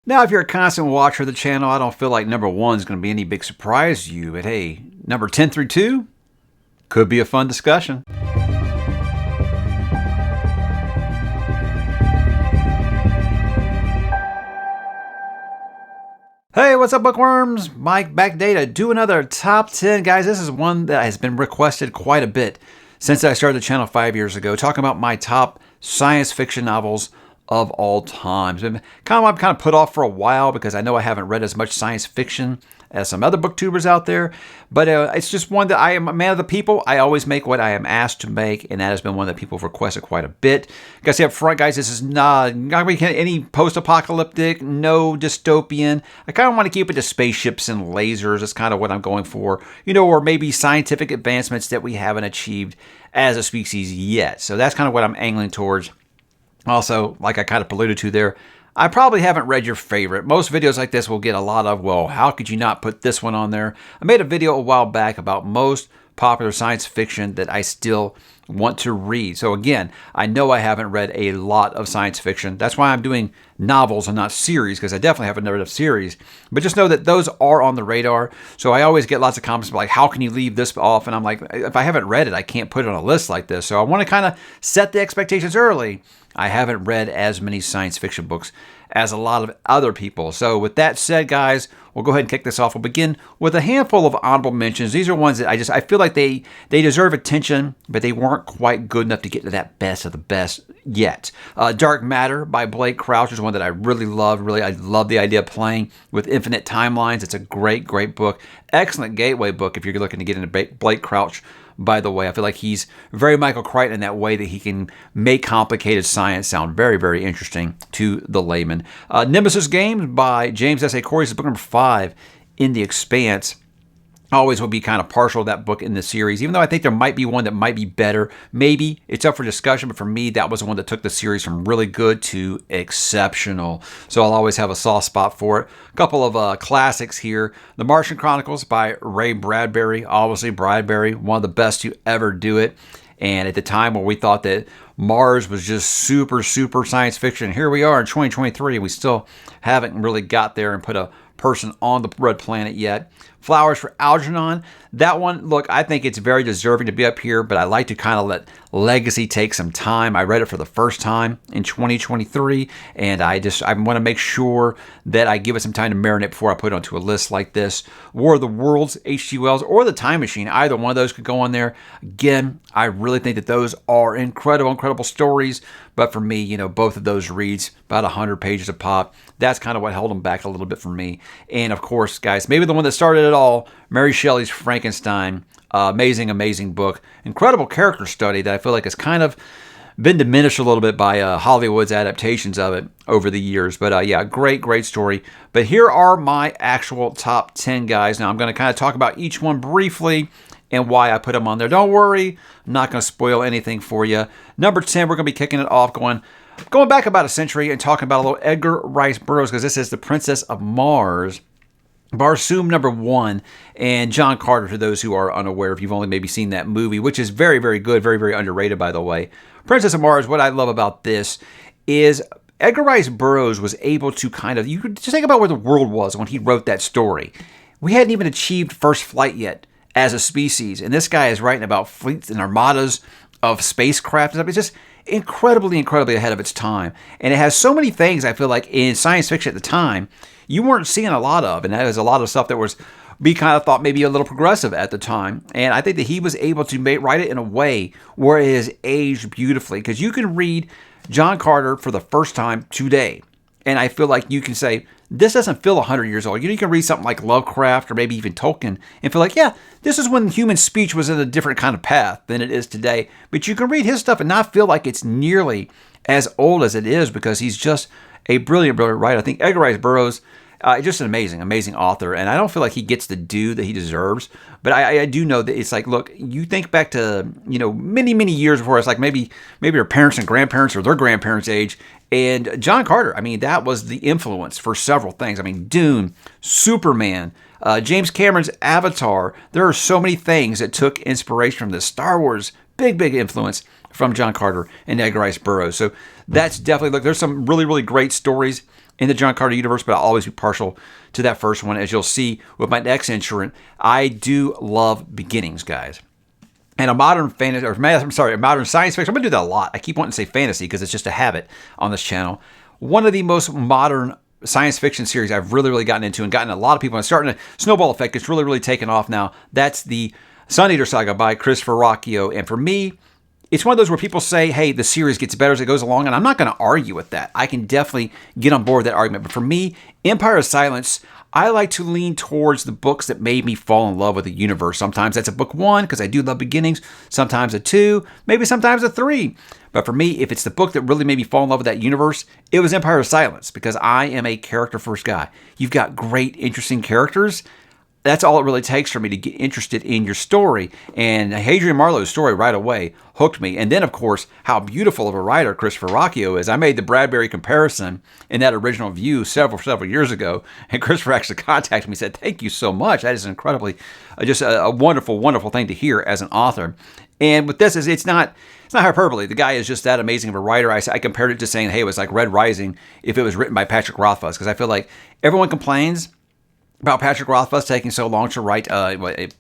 Now, if you're a constant watcher of the channel, I don't feel like number 1 is going to be any big surprise to you. But hey, number 10 through 2 could be a fun discussion. Hey, what's up, bookworms? Mike back today to do another top 10. Guys, this is one that has been requested quite a bit since I started the channel 5 years ago, talking about my top science fiction novels of all time. It's been I'm kind of put off for a while because I know I haven't read as much science fiction as some other booktubers out there, but it's just one that I am a man of the people. I always make what I am asked to make, and that has been one that people have requested quite a bit. Gotta say up front, guys, this is not going to be any post-apocalyptic, no dystopian. I kind of want to keep it to spaceships and lasers. That's kind of what I'm going for, or maybe scientific advancements that we haven't achieved as a species yet. So that's kind of what I'm angling towards. Also, like I kind of alluded to there, I probably haven't read your favorite. Most videos like this will get a lot of, well, how could you not put this one on there? I made a video a while back about most popular science fiction that I still want to read. So again, I know I haven't read a lot of science fiction. That's why I'm doing novels and not series, because I definitely haven't read a series. But just know that those are on the radar. So I always get lots of comments like, how can you leave this off? And I'm like, if I haven't read it, I can't put it on a list like this. So I want to kind of set the expectations early. I haven't read as many science fiction books as a lot of other people. So with that said, guys, we'll go ahead and kick this off. We'll begin with a handful of honorable mentions. These are ones that I feel like they deserve attention, but they weren't quite good enough to get to that best of the best yet. Dark Matter by Blake Crouch is one that I really love. I love the idea of playing with infinite timelines. It's a great, great book. Excellent gateway book if you're looking to get into Blake Crouch. By the way, I feel like he's very Michael Crichton in that way that he can make complicated science sound very, very interesting to the layman. Nemesis Games by James S.A. Corey is book number 5 in The Expanse. I always will be kind of partial to that book in the series, even though I think there might be one that might be better. Maybe it's up for discussion, but for me, that was the one that took the series from really good to exceptional. So I'll always have a soft spot for it. A couple of classics here. The Martian Chronicles by Ray Bradbury. Obviously, Bradbury, one of the best to ever do it. And at the time where we thought that Mars was just super, super science fiction, here we are in 2023, and we still haven't really got there and put a person on the red planet yet. Flowers for Algernon. That one, look, I think it's very deserving to be up here, but I like to kind of let legacy take some time. I read it for the first time in 2023, and I want to make sure that I give it some time to marinate before I put it onto a list like this. War of the Worlds, H.G. Wells, or The Time Machine. Either one of those could go on there. Again, I really think that those are incredible, incredible stories. But for me, both of those reads about 100 pages a pop. That's kind of what held them back a little bit for me. And of course, guys, maybe the one that started it all, Mary Shelley's Frankenstein. Amazing, amazing book. Incredible character study that I feel like has kind of been diminished a little bit by Hollywood's adaptations of it over the years. But yeah, great, great story. But here are my actual top 10, guys. Now, I'm going to kind of talk about each one briefly and why I put them on there. Don't worry, I'm not going to spoil anything for you. Number 10, we're going to be kicking it off going back about a century and talking about a little Edgar Rice Burroughs, because this is The Princess of Mars. Barsoom number 1, and John Carter, to those who are unaware, if you've only maybe seen that movie, which is very, very good, very, very underrated, by the way. Princess of Mars, what I love about this is Edgar Rice Burroughs was able to you could just think about where the world was when he wrote that story. We hadn't even achieved first flight yet as a species, and this guy is writing about fleets and armadas of spacecraft and stuff. It's just incredibly, incredibly ahead of its time. And it has so many things, I feel like, in science fiction at the time, you weren't seeing a lot of. And that is a lot of stuff that was kind of thought maybe a little progressive at the time. And I think that he was able to write it in a way where it has aged beautifully. Because you can read John Carter for the first time today, and I feel like you can say, this doesn't feel 100 years old. You can read something like Lovecraft or maybe even Tolkien and feel like, yeah, this is when human speech was in a different kind of path than it is today. But you can read his stuff and not feel like it's nearly as old as it is, because he's just a brilliant, brilliant writer. I think Edgar Rice Burroughs, just an amazing, amazing author. And I don't feel like he gets the due that he deserves. But I do know that it's like, look, you think back to, many, many years before. It's like maybe your parents and grandparents or their grandparents' age. And John Carter, that was the influence for several things. Dune, Superman, James Cameron's Avatar. There are so many things that took inspiration from this. Star Wars, big, big influence from John Carter and Edgar Rice Burroughs. So that's definitely, look, there's some really, really great stories in the John Carter universe, but I'll always be partial to that first one. As you'll see with my next entrant, I do love beginnings, guys. And a modern fantasy, or a modern science fiction. I'm going to do that a lot. I keep wanting to say fantasy because it's just a habit on this channel. One of the most modern science fiction series I've really gotten into and gotten a lot of people. And it's starting to snowball effect. It's really taken off now. That's the Sun Eater Saga by Christopher Ruocchio. And for me, it's one of those where people say, hey, the series gets better as it goes along. And I'm not going to argue with that. I can definitely get on board with that argument. But for me, Empire of Silence, I like to lean towards the books that made me fall in love with the universe. Sometimes that's a book 1 because I do love beginnings. Sometimes a 2, maybe sometimes a 3. But for me, if it's the book that really made me fall in love with that universe, it was Empire of Silence because I am a character-first guy. You've got great, interesting characters. That's all it really takes for me to get interested in your story. And Hadrian Marlowe's story right away hooked me. And then, of course, how beautiful of a writer Christopher Ruocchio is. I made the Bradbury comparison in that original View several years ago. And Christopher actually contacted me and said, thank you so much. That is incredibly, just a wonderful thing to hear as an author. And with this, it's not hyperbole. The guy is just that amazing of a writer. I compared it to saying, hey, it was like Red Rising if it was written by Patrick Rothfuss. Because I feel like everyone complains about Patrick Rothfuss taking so long to write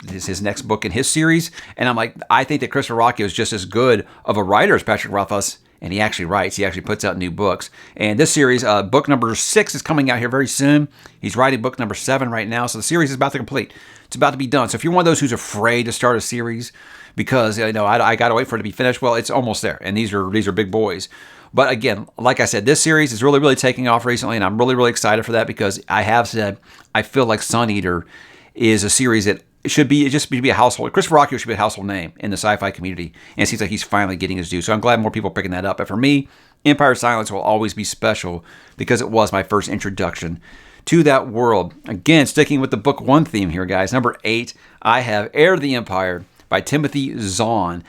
his next book in his series. And I'm like, I think that Christopher Ruocchio is just as good of a writer as Patrick Rothfuss. And he actually writes. He actually puts out new books. And this series, book number 6 is coming out here very soon. He's writing book number 7 right now. So the series is about to complete. It's about to be done. So if you're one of those who's afraid to start a series because, I got to wait for it to be finished, well, it's almost there. And these are big boys. But again, like I said, this series is really taking off recently, and I'm really excited for that because I have said I feel like Sun Eater is a series that should be a household. Christopher Ruocchio should be a household name in the sci-fi community, and it seems like he's finally getting his due. So I'm glad more people are picking that up. But for me, Empire of Silence will always be special because it was my first introduction to that world. Again, sticking with the book 1 theme here, guys. Number 8, I have Heir of the Empire by Timothy Zahn.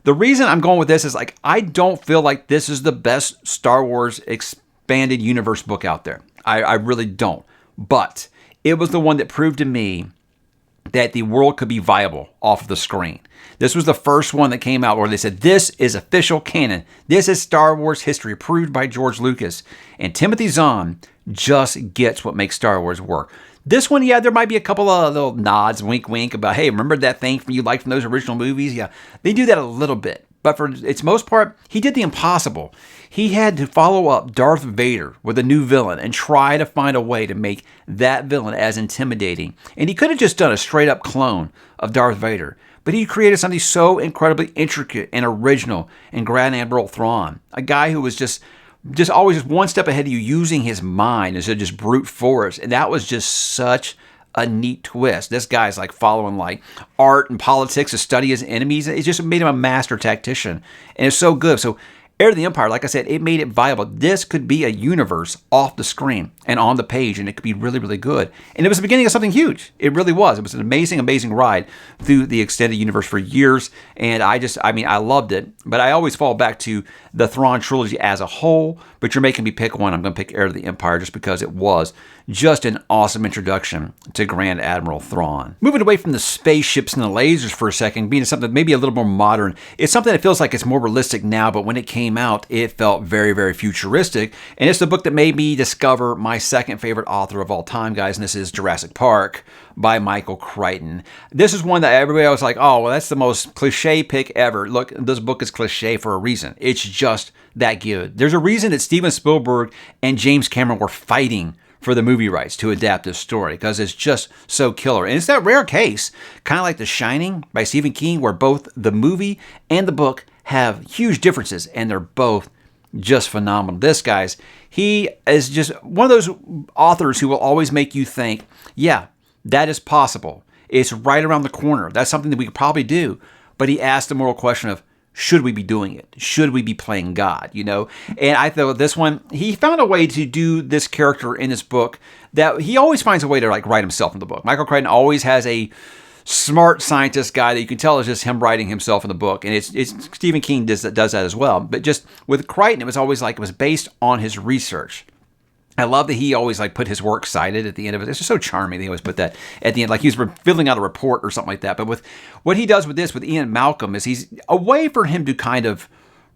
The reason I'm going with this is I don't feel like this is the best Star Wars expanded universe book out there. I really don't. But it was the one that proved to me that the world could be viable off of the screen. This was the first one that came out where they said, this is official canon. This is Star Wars history approved by George Lucas. And Timothy Zahn just gets what makes Star Wars work. This one, yeah, there might be a couple of little nods, wink, about, hey, remember that thing you liked from those original movies? Yeah, they do that a little bit. But for its most part, he did the impossible. He had to follow up Darth Vader with a new villain and try to find a way to make that villain as intimidating. And he could have just done a straight-up clone of Darth Vader. But he created something so incredibly intricate and original in Grand Admiral Thrawn, a guy who was just always just one step ahead of you, using his mind instead of just brute force. And that was just such a neat twist. This guy's following art and politics to study his enemies. It just made him a master tactician. And it's so good. So Heir of the Empire, like I said, it made it viable. This could be a universe off the screen and on the page, and it could be really good. And it was the beginning of something huge. It really was. It was an amazing ride through the extended universe for years. And I loved it. But I always fall back to the Thrawn trilogy as a whole. But you're making me pick one. I'm going to pick Heir of the Empire just because it was just an awesome introduction to Grand Admiral Thrawn. Moving away from the spaceships and the lasers for a second, being something maybe a little more modern. It's something that feels like it's more realistic now, but when it came out, it felt very futuristic. And it's the book that made me discover my second favorite author of all time, guys, and this is Jurassic Park by Michael Crichton. This is one that everybody was like, oh, well, that's the most cliche pick ever. Look, this book is cliche for a reason. It's just that good. There's a reason that Steven Spielberg and James Cameron were fighting for the movie rights to adapt this story because it's just so killer. And it's that rare case, kind of like The Shining by Stephen King, where both the movie and the book have huge differences and they're both just phenomenal. This, guys, he is just one of those authors who will always make you think, yeah, that is possible. It's right around the corner. That's something that we could probably do. But he asked the moral question of, should we be doing it? Should we be playing God? And I thought this one, he found a way to do this character in this book that he always finds a way to write himself in the book. Michael Crichton always has a smart scientist guy that you can tell is just him writing himself in the book. And it's Stephen King does that as well. But just with Crichton, it was always it was based on his research. I love that he always put his works cited at the end of it. It's just so charming. They always put that at the end, like he was filling out a report or something like that. But with what he does with this, with Ian Malcolm, is he's a way for him to kind of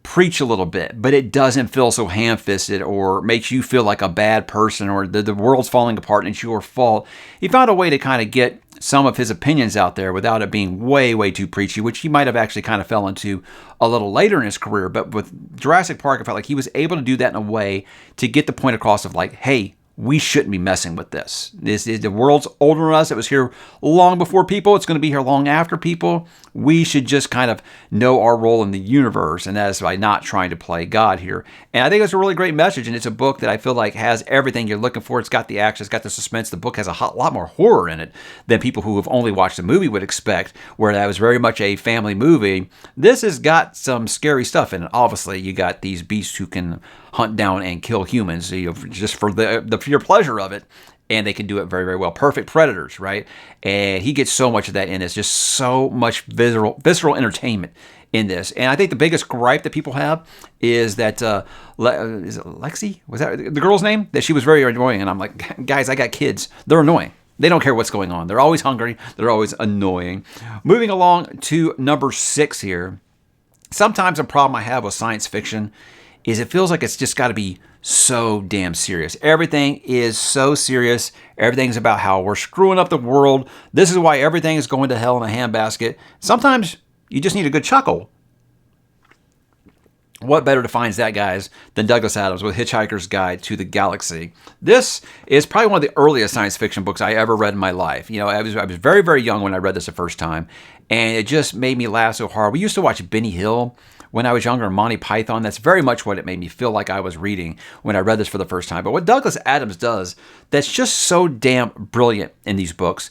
preach a little bit, but it doesn't feel so ham-fisted or makes you feel like a bad person or the world's falling apart and it's your fault. He found a way to kind of get some of his opinions out there without it being way, way too preachy, which he might have actually kind of fell into a little later in his career. But with Jurassic Park, I felt like he was able to do that in a way to get the point across of like, hey, we shouldn't be messing with this. The world's older than us. It was here long before people. It's going to be here long after people. We should just kind of know our role in the universe, and that is by not trying to play God here. And I think it's a really great message, and it's a book that I feel like has everything you're looking for. It's got the action, it's got the suspense. The book has a lot more horror in it than people who have only watched the movie would expect, where that was very much a family movie. This has got some scary stuff in it. Obviously, you got these beasts who can hunt down and kill humans, just for the pure pleasure of it. And they can do it very, very well. Perfect predators, right? And he gets so much of that in this. Just so much visceral entertainment in this. And I think the biggest gripe that people have is that, is it Lexi? Was that the girl's name? That she was very annoying. And I'm like, guys, I got kids. They're annoying. They don't care what's going on. They're always hungry. They're always annoying. Moving along to number 6 here. Sometimes a problem I have with science fiction is it feels like it's just got to be so damn serious. Everything is so serious. Everything's about how we're screwing up the world. This is why everything is going to hell in a handbasket. Sometimes you just need a good chuckle. What better defines that, guys, than Douglas Adams with Hitchhiker's Guide to the Galaxy? This is probably one of the earliest science fiction books I ever read in my life. You know, I was very, very young when I read this the first time, and it just made me laugh so hard. We used to watch Benny Hill when I was younger, and Monty Python. That's very much what it made me feel like I was reading when I read this for the first time. But what Douglas Adams does that's just so damn brilliant in these books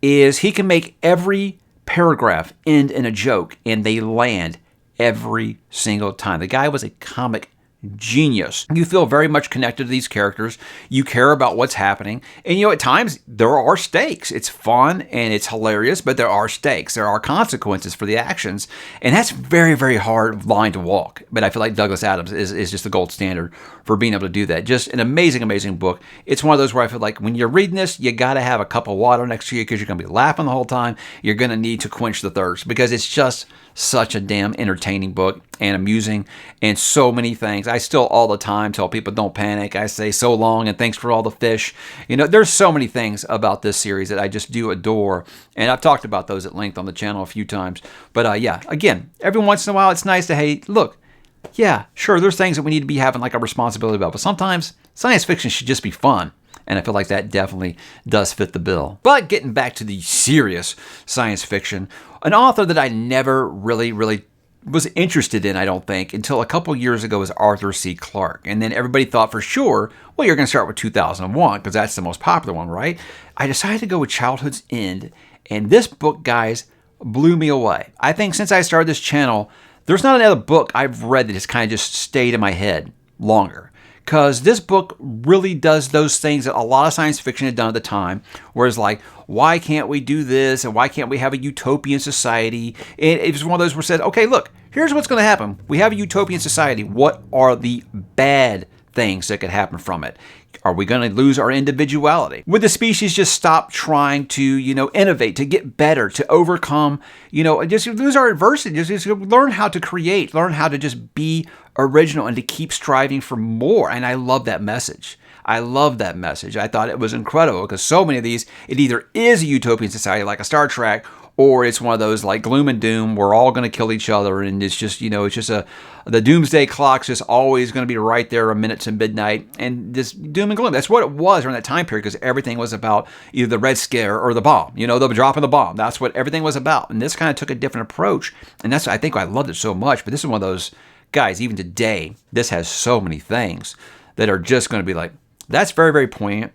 is he can make every paragraph end in a joke, and they land every single time. The guy was a comic genius. You feel very much connected to these characters. You care about what's happening. And, at times there are stakes. It's fun and it's hilarious, but there are stakes. There are consequences for the actions. And that's very, very hard line to walk. But I feel like Douglas Adams is just the gold standard for being able to do that. Just an amazing, amazing book. It's one of those where I feel like when you're reading this, you got to have a cup of water next to you because you're going to be laughing the whole time. You're going to need to quench the thirst because it's just such a damn entertaining book and amusing and so many things. I still all the time tell people don't panic. I say so long and thanks for all the fish. There's so many things about this series that I just do adore. And I've talked about those at length on the channel a few times. But yeah, again, every once in a while it's nice to, hey, look, yeah, sure, there's things that we need to be having like a responsibility about. But sometimes science fiction should just be fun. And I feel like that definitely does fit the bill. But getting back to the serious science fiction, an author that I never really was interested in, I don't think, until a couple years ago was Arthur C. Clarke. And then everybody thought for sure, well, you're going to start with 2001 because that's the most popular one, right? I decided to go with Childhood's End. And this book, guys, blew me away. I think since I started this channel, there's not another book I've read that has kind of just stayed in my head longer. Because this book really does those things that a lot of science fiction had done at the time, whereas like, why can't we do this, and why can't we have a utopian society? And it was one of those where it said, okay, look, here's what's going to happen. We have a utopian society. What are the bad things that could happen from it? Are we going to lose our individuality? Would the species just stop trying to, innovate, to get better, to overcome, just lose our adversity, just learn how to create, learn how to just be original and to keep striving for more. And I love that message. I love that message. I thought it was incredible because so many of these, it either is a utopian society like a Star Trek, or it's one of those like gloom and doom, we're all going to kill each other, and it's just, the doomsday clock's just always going to be right there a minute to midnight, and this doom and gloom. That's what it was during that time period because everything was about either the Red Scare or the bomb, the dropping the bomb. That's what everything was about, and this kind of took a different approach, and that's, I think I loved it so much, but this is one of those, guys, even today, this has so many things that are just going to be like, that's very, very poignant.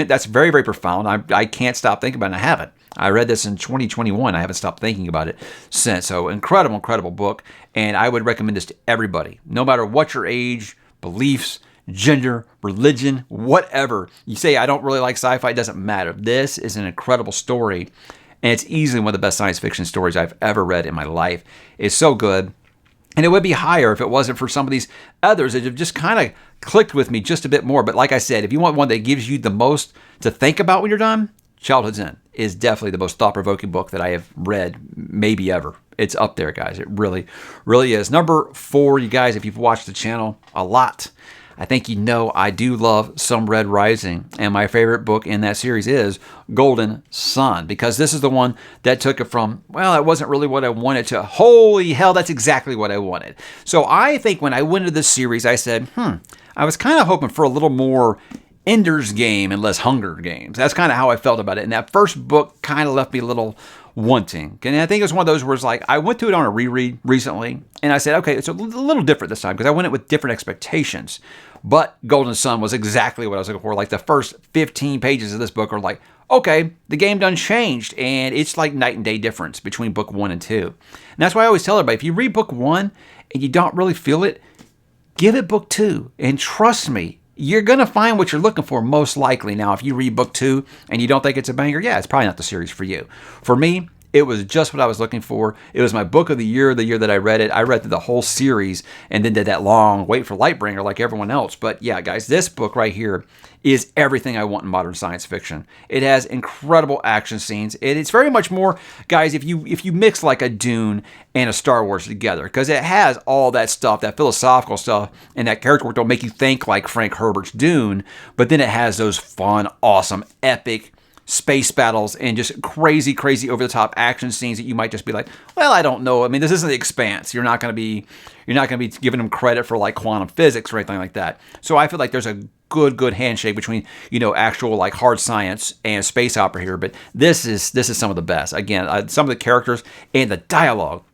That's very, very profound. I can't stop thinking about it, and I haven't. I read this in 2021. I haven't stopped thinking about it since. So incredible, incredible book. And I would recommend this to everybody, no matter what your age, beliefs, gender, religion, whatever. You say, I don't really like sci-fi, it doesn't matter. This is an incredible story. And it's easily one of the best science fiction stories I've ever read in my life. It's so good. And it would be higher if it wasn't for some of these others that have just kind of clicked with me just a bit more. But like I said, if you want one that gives you the most to think about when you're done, Childhood's End. is definitely the most thought-provoking book that I have read maybe ever. It's up there, guys. It really, really is. Number 4, you guys, if you've watched the channel a lot, I think you know I do love Some Red Rising, and my favorite book in that series is Golden Sun, because this is the one that took it from, well, it wasn't really what I wanted, to holy hell, that's exactly what I wanted. So I think when I went into this series, I said, I was kind of hoping for a little more Ender's Game and less Hunger Games. That's kind of how I felt about it. And that first book kind of left me a little wanting. And I think it was one of those where it's like, I went to it on a reread recently, and I said, okay, it's a little different this time because I went in with different expectations. But Golden Sun was exactly what I was looking for. Like the first 15 pages of this book are like, okay, the game done changed, and it's like night and day difference between book 1 and 2. And that's why I always tell everybody, if you read book 1 and you don't really feel it, give it book 2, and trust me, you're going to find what you're looking for most likely. Now, if you read book 2 and you don't think it's a banger, yeah, it's probably not the series for you. For me, it was just what I was looking for. It was my book of the year that I read it. I read through the whole series and then did that long wait for Lightbringer like everyone else. But yeah, guys, this book right here is everything I want in modern science fiction. It has incredible action scenes. It's very much more, guys, if you mix like a Dune and a Star Wars together, because it has all that stuff, that philosophical stuff, and that character work don't make you think like Frank Herbert's Dune, but then it has those fun, awesome, epic space battles and just crazy, crazy over-the-top action scenes that you might just be like, well, I don't know. I mean, this isn't The Expanse. You're not going to be giving them credit for like quantum physics or anything like that. So I feel like there's a good handshake between, actual like hard science and space opera here. But this is some of the best. Again, some of the characters and the dialogue.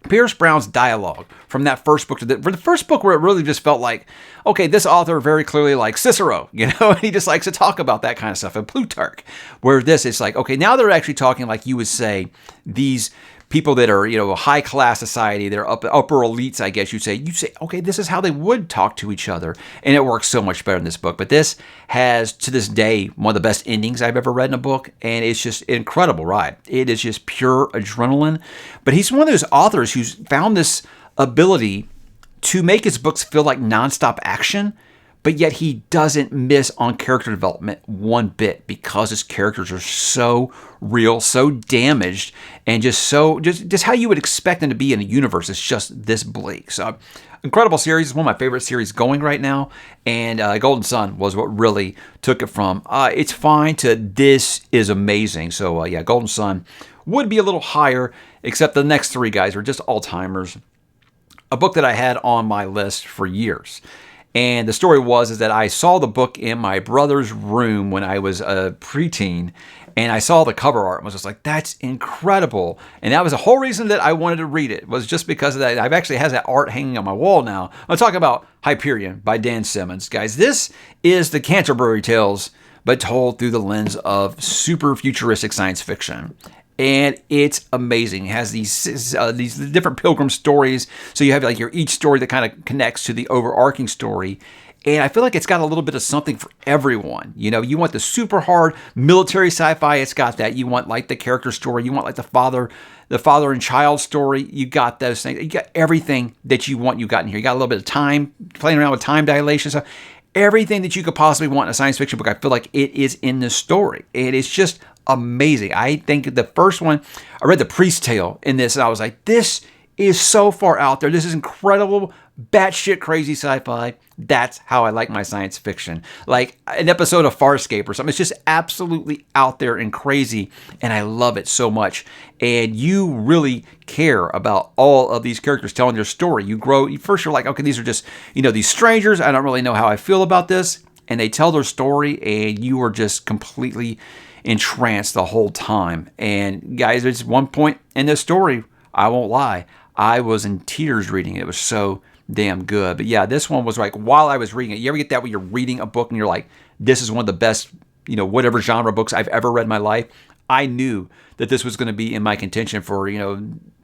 Pierce Brown's dialogue from that first book to the first book, where it really just felt like, okay, this author very clearly likes Cicero, and he just likes to talk about that kind of stuff, and Plutarch. Where this is like, okay, now they're actually talking like you would say these people that are, high class society, they're upper elites, I guess you'd say. You say, okay, this is how they would talk to each other, and it works so much better in this book. But this has, to this day, one of the best endings I've ever read in a book, and it's just an incredible ride. It is just pure adrenaline. But he's one of those authors who's found this ability to make his books feel like nonstop action, but yet he doesn't miss on character development one bit, because his characters are so real, so damaged, and just how you would expect them to be in a universe that's just this bleak. So, incredible series. It's one of my favorite series going right now, and Golden Sun was what really took it from it's fine to this is amazing. So, yeah, Golden Sun would be a little higher, except the next 3 guys are just all-timers. A book that I had on my list for years. And the story is that I saw the book in my brother's room when I was a preteen, and I saw the cover art and was just like, that's incredible. And that was the whole reason that I wanted to read it, was just because of that. I've actually has that art hanging on my wall now. I'm talking about Hyperion by Dan Simmons. Guys, this is the Canterbury Tales, but told through the lens of super futuristic science fiction. And it's amazing. It has these different pilgrim stories. So you have like each story that kind of connects to the overarching story. And I feel like it's got a little bit of something for everyone. You want the super hard military sci-fi. It's got that. You want like the character story. You want like the father and child story. You got those things. You got everything that you want. You got in here. You got a little bit of time, playing around with time dilation. So everything that you could possibly want in a science fiction book, I feel like it is in this story. And it's just amazing. I think the first one, I read The Priest's Tale in this, and I was like, this is so far out there. This is incredible, batshit crazy sci-fi. That's how I like my science fiction. Like an episode of Farscape or something. It's just absolutely out there and crazy, and I love it so much. And you really care about all of these characters telling their story. You grow. First, you're like, okay, these are just, these strangers. I don't really know how I feel about this. And they tell their story, and you are just completely entranced the whole time. And guys, there's one point in this story, I won't lie, I was in tears reading it. It was so damn good. But yeah, this one was like, while I was reading it, you ever get that when you're reading a book and you're like, this is one of the best, whatever genre books I've ever read in my life? I knew that this was going to be in my contention for,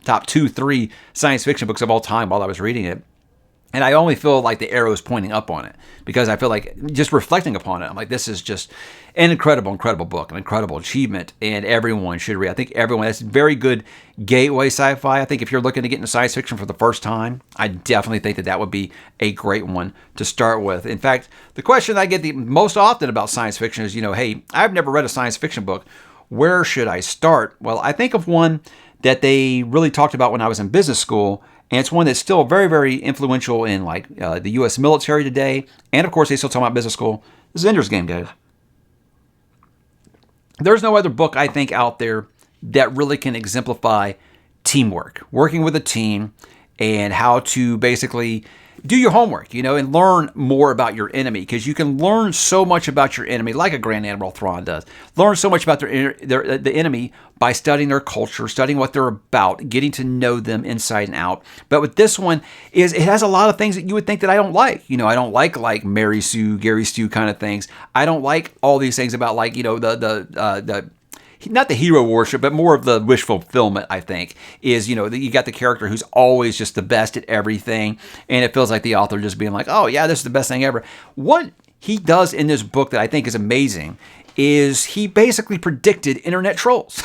top 2, 3 science fiction books of all time while I was reading it. And I only feel like the arrow is pointing up on it, because I feel like just reflecting upon it, I'm like, this is just an incredible, incredible book, an incredible achievement, and everyone should read. I think everyone, that's very good gateway sci-fi. I think if you're looking to get into science fiction for the first time, I definitely think that would be a great one to start with. In fact, the question I get the most often about science fiction is, hey, I've never read a science fiction book. Where should I start? Well, I think of one that they really talked about when I was in business school, and it's one that's still very, very influential in like the U.S. military today, and of course they still talk about business school. This is Ender's Game, guys. There's no other book I think out there that really can exemplify teamwork, working with a team, and how to basically do your homework, and learn more about your enemy, because you can learn so much about your enemy, like a Grand Admiral Thrawn does. Learn so much about the enemy by studying their culture, studying what they're about, getting to know them inside and out. But with this one, it has a lot of things that you would think that I don't like. I don't like Mary Sue, Gary Stu kind of things. I don't like all these things about the not the hero worship, but more of the wish fulfillment, I think, is, you got the character who's always just the best at everything, and it feels like the author just being like, oh, yeah, this is the best thing ever. What he does in this book that I think is amazing is he basically predicted internet trolls.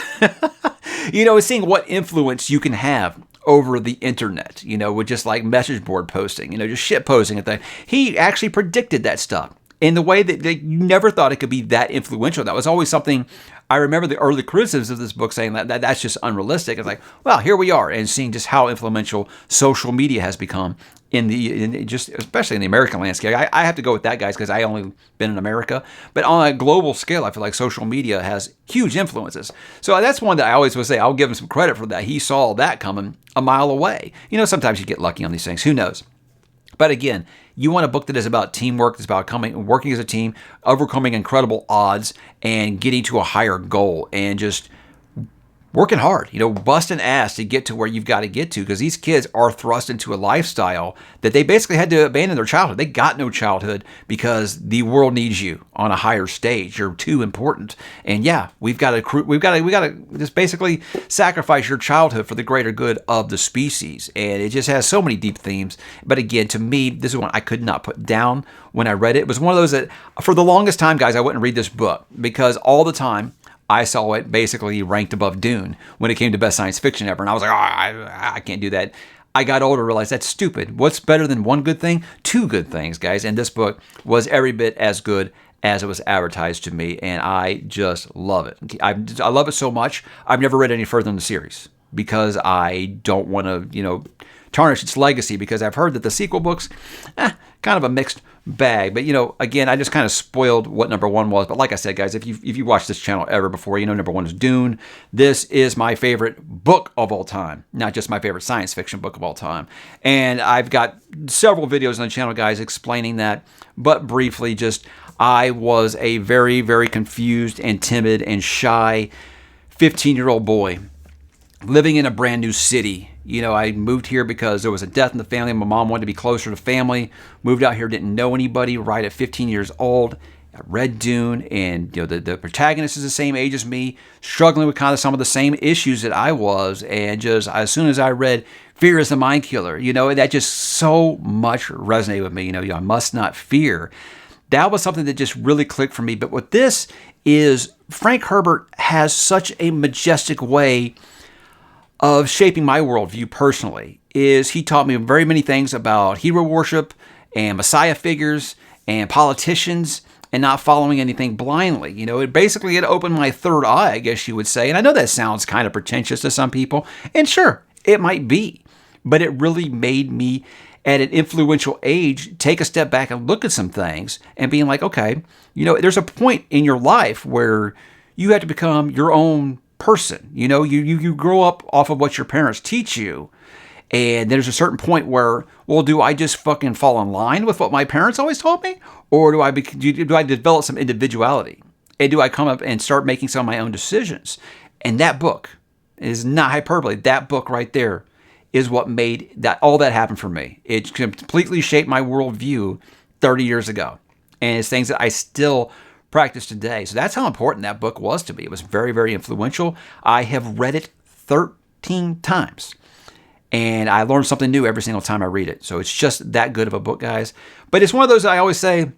Seeing what influence you can have over the internet, with just like message board posting, just shit posting and things. He actually predicted that stuff in the way that you never thought it could be that influential. That was always something. I remember the early criticisms of this book saying that that's just unrealistic. It's like, well, here we are, and seeing just how influential social media has become especially in the American landscape. I have to go with that, guys, because I only been in America. But on a global scale, I feel like social media has huge influences. So that's one that I always would say I'll give him some credit for that. He saw that coming a mile away. Sometimes you get lucky on these things. Who knows? But again, you want a book that is about teamwork, that's about working as a team, overcoming incredible odds, and getting to a higher goal, and just working hard, busting ass to get to where you've got to get to, because these kids are thrust into a lifestyle that they basically had to abandon their childhood. They got no childhood because the world needs you on a higher stage. You're too important. And yeah, we've got to just basically sacrifice your childhood for the greater good of the species. And it just has so many deep themes. But again, to me, this is one I could not put down when I read it. It was one of those that for the longest time, guys, I wouldn't read this book because all the time I saw it basically ranked above Dune when it came to best science fiction ever. And I was like, I can't do that. I got older and realized that's stupid. What's better than one good thing? Two good things, guys. And this book was every bit as good as it was advertised to me. And I just love it. I love it so much. I've never read any further in the series because I don't want to, tarnish its legacy, because I've heard that the sequel books, kind of a mixed bag. But, again, I just kind of spoiled what number one was. But like I said, guys, if you watched this channel ever before, number one is Dune. This is my favorite book of all time, not just my favorite science fiction book of all time. And I've got several videos on the channel, guys, explaining that. But briefly, I was a very, very confused and timid and shy 15-year-old boy living in a brand new city. I moved here because there was a death in the family. My mom wanted to be closer to family. Moved out here, didn't know anybody. Right at 15 years old, I read Dune, and the protagonist is the same age as me, struggling with kind of some of the same issues that I was. And just as soon as I read Fear is the Mind Killer, that just so much resonated with me. I must not fear. That was something that just really clicked for me. But what this is, Frank Herbert has such a majestic way of shaping my worldview personally. Is he taught me very many things about hero worship and messiah figures and politicians and not following anything blindly. It opened my third eye, I guess you would say. And I know that sounds kind of pretentious to some people, and sure, it might be, but it really made me, at an influential age, take a step back and look at some things and being like, okay, there's a point in your life where you have to become your own person. You grow up off of what your parents teach you. And there's a certain point where, well, do I just fucking fall in line with what my parents always told me? Or do I develop some individuality? And do I come up and start making some of my own decisions? And that book is not hyperbole. That book right there is what made all that happen for me. It completely shaped my worldview 30 years ago. And it's things that I still practice today. So that's how important that book was to me. It was very, very influential. I have read it 13 times. And I learn something new every single time I read it. So it's just that good of a book, guys. But it's one of those that I always say,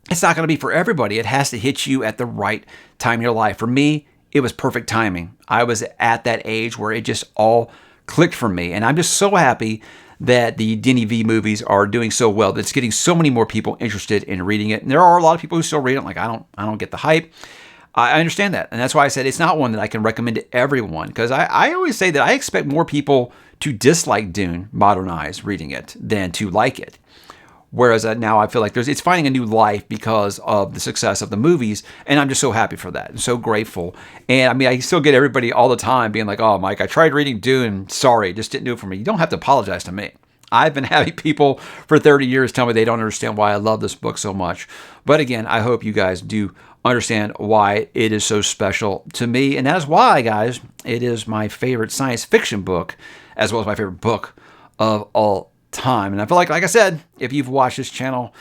it's not going to be for everybody. It has to hit you at the right time in your life. For me, it was perfect timing. I was at that age where it just all clicked for me. And I'm just so happy that the Denis V movies are doing so well, that it's getting so many more people interested in reading it. And there are a lot of people who still read it. Like, I don't get the hype. I understand that. And that's why I said it's not one that I can recommend to everyone, because I always say that I expect more people to dislike Dune, modernize reading it, than to like it. Whereas now I feel like it's finding a new life because of the success of the movies, and I'm just so happy for that. I'm so grateful. And I mean, I still get everybody all the time being like, "Oh, Mike, I tried reading Dune. Sorry, it just didn't do it for me." You don't have to apologize to me. I've been having people for 30 years tell me they don't understand why I love this book so much. But again, I hope you guys do understand why it is so special to me. And that is why, guys, it is my favorite science fiction book, as well as my favorite book of all time. And I feel like I said, if you've watched this channel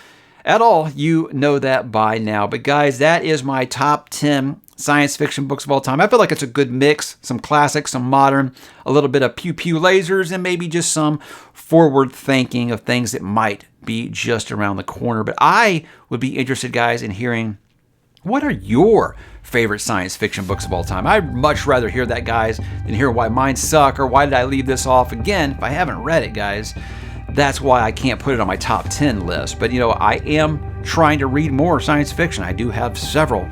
at all, you know that by now. But guys, that is my top 10 science fiction books of all time. I feel like it's a good mix, some classics, some modern, a little bit of pew pew lasers, and maybe just some forward thinking of things that might be just around the corner. But I would be interested, guys, in hearing, what are your favorite science fiction books of all time? I'd much rather hear that, guys, than hear why mine suck or why did I leave this off. Again, if I haven't read it, guys, that's why I can't put it on my top 10 list. But, I am trying to read more science fiction. I do have several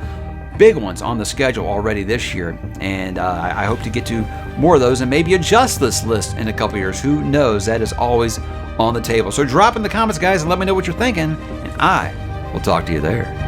big ones on the schedule already this year, and I hope to get to more of those and maybe adjust this list in a couple years. Who knows? That is always on the table. So drop in the comments, guys, and let me know what you're thinking, and I will talk to you there.